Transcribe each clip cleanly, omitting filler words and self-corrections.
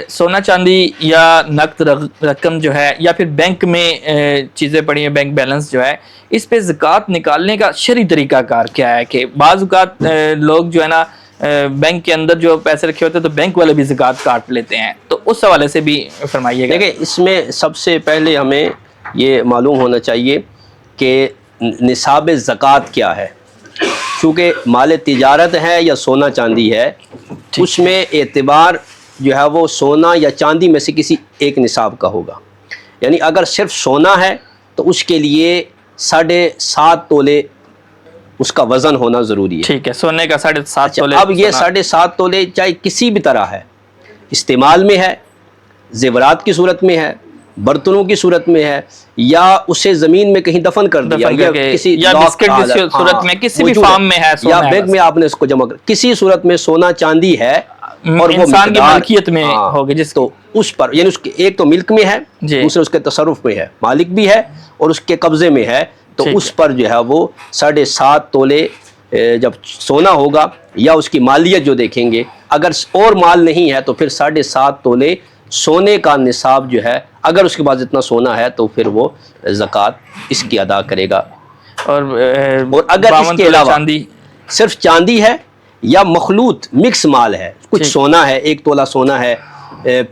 سونا چاندی یا نقد رقم جو ہے یا پھر بینک میں چیزیں پڑی ہیں، بینک بیلنس جو ہے، اس پہ زکوٰۃ نکالنے کا شرعی طریقہ کار کیا ہے؟ کہ بعض اوقات لوگ جو ہے نا بینک کے اندر جو پیسے رکھے ہوتے ہیں تو بینک والے بھی زکوٰۃ کاٹ لیتے ہیں، تو اس حوالے سے بھی فرمائیے گا۔ دیکھیں، اس میں سب سے پہلے ہمیں یہ معلوم ہونا چاہیے کہ نصاب زکوٰۃ کیا ہے، چونکہ مال تجارت ہے یا سونا چاندی ہے، اس میں اعتبار جو ہے وہ سونا یا چاندی میں سے کسی ایک نصاب کا ہوگا۔ یعنی اگر صرف سونا ہے تو اس کے لیے 7.5 تولے اس کا وزن ہونا ضروری ہے۔ ٹھیک ہے، سونے کا 7.5 تولے۔ اب یہ 7.5 تولے چاہے کسی بھی طرح ہے، استعمال میں ہے، زیورات کی صورت میں ہے، برتنوں کی صورت میں ہے، یا اسے زمین میں کہیں دفن کر دیا، یا کسی بسکٹ کی صورت میں، کسی بھی فارم میں ہے، یا بینک میں آپ نے اس کو جمع کر، کسی صورت میں سونا چاندی ہے اور وہ انسان کی ملکیت میں ہوگی، جس تو اس پر یعنی اس کے ایک تو ملک میں ہے، دوسرے اس کے تصرف میں ہے، مالک بھی ہے اور اس کے قبضے میں ہے، تو اس پر جو ہے وہ 7.5 تولے جب سونا ہوگا، یا اس کی مالیت جو دیکھیں گے، اگر اور مال نہیں ہے تو پھر 7.5 تولے سونے کا نصاب جو ہے، اگر اس کے پاس اتنا سونا ہے تو پھر وہ زکوٰۃ اس کی ادا کرے گا۔ اور اگر اس کے علاوہ صرف چاندی ہے یا مخلوط مکس مال ہے، کچھ سونا ہے، 1 تولہ سونا ہے،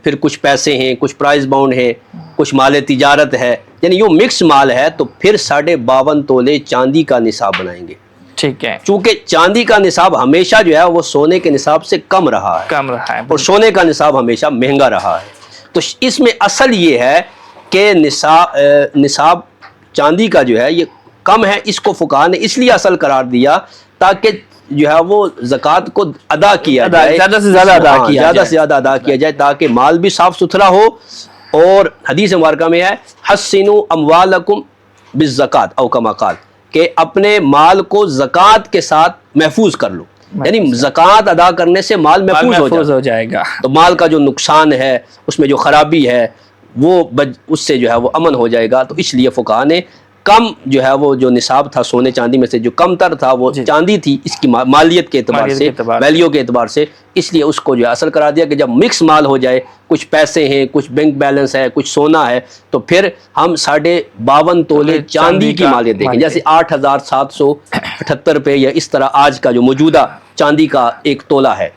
پھر کچھ پیسے ہیں، کچھ پرائز باؤنڈ ہیں، کچھ مال تجارت ہے، یعنی یہ مکس مال ہے، تو پھر 52.5 تولے چاندی کا نصاب بنائیں گے۔ ٹھیک ہے، چونکہ چاندی کا نصاب ہمیشہ جو ہے وہ سونے کے نصاب سے کم رہا ہے، اور سونے کا نصاب ہمیشہ مہنگا رہا ہے، تو اس میں اصل یہ ہے کہ نصاب چاندی کا جو ہے یہ کم ہے، اس کو فقہاء نے اس لیے اصل قرار دیا تاکہ جو ہے وہ زکوٰۃ کو ادا کیا جائے، زیادہ سے زیادہ ادا کیا جائے، تاکہ مال بھی صاف ستھرا ہو، اور حدیث مبارکہ میں ہے حسنوا اموالکم بالزکوٰۃ او کما قال، کہ اپنے مال کو زکوٰۃ کے ساتھ محفوظ کر لو، یعنی زکوٰۃ ادا کرنے سے مال محفوظ ہو جائے گا، تو مال کا جو نقصان ہے، اس میں جو خرابی ہے، وہ اس سے جو ہے وہ امن ہو جائے گا۔ تو اس لیے فقہاء نے کم جو ہے وہ جو نصاب تھا سونے چاندی میں سے جو کم تر تھا وہ چاندی تھی، اس کی مالیت کے اعتبار سے، ویلیو کے اعتبار سے، اس لیے اس کو جو ہے اصل قرار دیا کہ جب مکس مال ہو جائے، کچھ پیسے ہیں، کچھ بینک بیلنس ہے، کچھ سونا ہے، تو پھر ہم 52.5 تولے چاندی کی مالیت دیکھیں، جیسے 8,778 روپے، یا اس طرح آج کا جو موجودہ چاندی کا 1 تولہ ہے،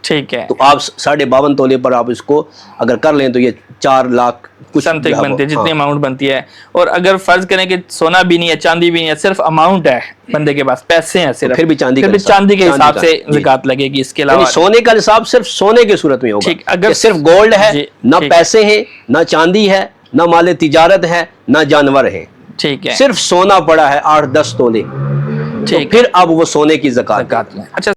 ٹھیک ہے، تو آپ 52.5 تولے پر آپ اس کو اگر کر لیں تو یہ 4 لاکھ کچھ بنتی ہے، جتنی اماؤنٹ بنتی ہے۔ اور اگر فرض کریں کہ سونا بھی نہیں ہے، چاندی بھی نہیں ہے، صرف اماؤنٹ ہے بندے کے پاس، پیسے ہیں صرف، پھر بھی چاندی کے حساب سے زکوٰۃ لگے گی۔ اس کے علاوہ سونے کا نصاب صرف سونے کی صورت میں ہوگا، اگر صرف گولڈ ہے، نہ پیسے ہیں، نہ چاندی ہے، نہ مال تجارت ہے، نہ جانور ہیں، ٹھیک ہے، صرف سونا پڑا ہے 8-10 تولے، تو پھر اب وہ سونے کی زکوٰۃ۔ اچھا